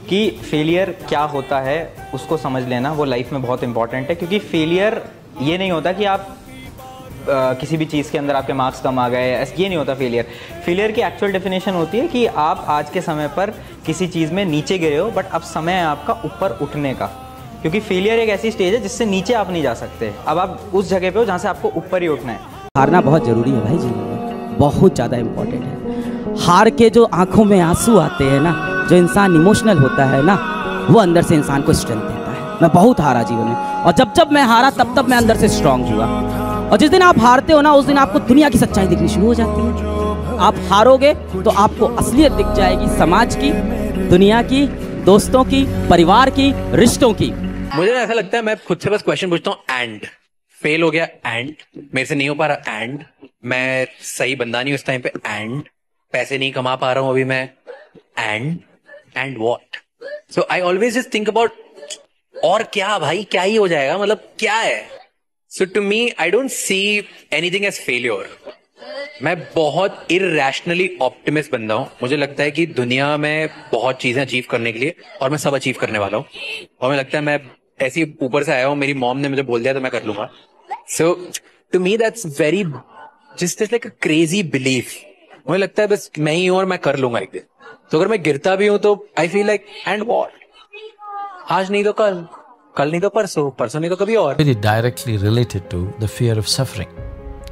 कि फेलियर क्या होता है उसको समझ लेना वो लाइफ में बहुत इंपॉर्टेंट है, क्योंकि फेलियर ये नहीं होता कि आप किसी भी चीज़ के अंदर आपके मार्क्स कम आ गए, ये नहीं होता फेलियर। फेलियर की एक्चुअल डेफिनेशन होती है कि आप आज के समय पर किसी चीज़ में नीचे गिरे हो, बट अब समय है आपका ऊपर उठने का, क्योंकि फेलियर एक ऐसी स्टेज है जिससे नीचे आप नहीं जा सकते। अब आप उस जगह पे हो जहाँ से आपको ऊपर ही उठना है। हारना बहुत ज़रूरी है भाई, जीवन में बहुत ज़्यादा इम्पोर्टेंट है। हार के जो आंखों में आंसू आते हैं ना, जो इंसान इमोशनल होता है ना, वो अंदर से इंसान को स्ट्रेंथ देता है। मैं बहुत हारा जीवन में, और जब मैं हारा तब मैं अंदर से स्ट्रांग हुआ। और जिस दिन आप हारते हो ना, उस दिन आपको दुनिया की सच्चाई दिखनी शुरू हो जाती है। आप हारोगे तो आपको असलियत दिख जाएगी, समाज की, दुनिया की, दोस्तों की, परिवार की, रिश्तों की। मुझे ऐसा लगता है मैं खुद से बस क्वेश्चन पूछता हूँ, एंड फेल हो गया, एंड मेरे से नहीं हो पा रहा, एंड मैं सही बंदा नहीं उस टाइम पे, एंड पैसे नहीं कमा पा रहा हूँ अभी मैं, and what. So I always just think about, और क्या भाई, क्या ही हो जाएगा, मतलब क्या है। So to me I don't see anything as failure. मैं बहुत इरैशनली ऑप्टिमिस्ट बंदा हूँ। मुझे लगता है कि दुनिया में बहुत चीजें अचीव करने के लिए, और मैं सब अचीव करने वाला हूँ। और मुझे लगता है मैं ऐसे ही ऊपर से आया हूँ, मेरी मॉम ने मुझे बोल दिया तो मैं कर लूंगा। So to me that's very just like a crazy belief. मुझे लगता है बस मैं ही हूँ और मैं कर लूंगा एक दिन। तो अगर मैं गिरता भी हूं तो I feel like, and what, आज नहीं तो कल, कल नहीं तो परसों, परसों नहीं तो कभी और। Very directly related to the fear of suffering,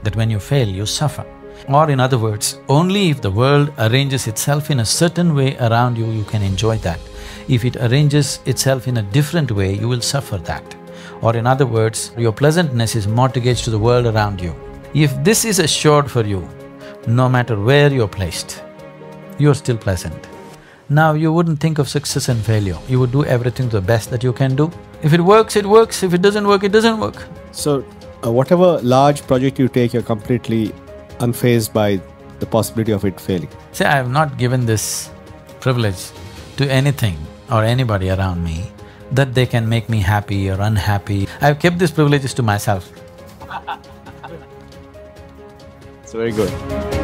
that when you fail, you suffer. Or in other words, only if the world arranges itself in a certain way around you, you can enjoy that. If it arranges itself in a different way, you will suffer that. Or in other words, your pleasantness is mortgaged to the world around you. If this is assured for you, no matter where you're placed, you're still pleasant. Now, you wouldn't think of success and failure. You would do everything to the best that you can do. If it works, it works. If it doesn't work, it doesn't work. So, whatever large project you take, you're completely unfazed by the possibility of it failing. See, I have not given this privilege to anything or anybody around me that they can make me happy or unhappy. I have kept these privileges to myself. It's very good.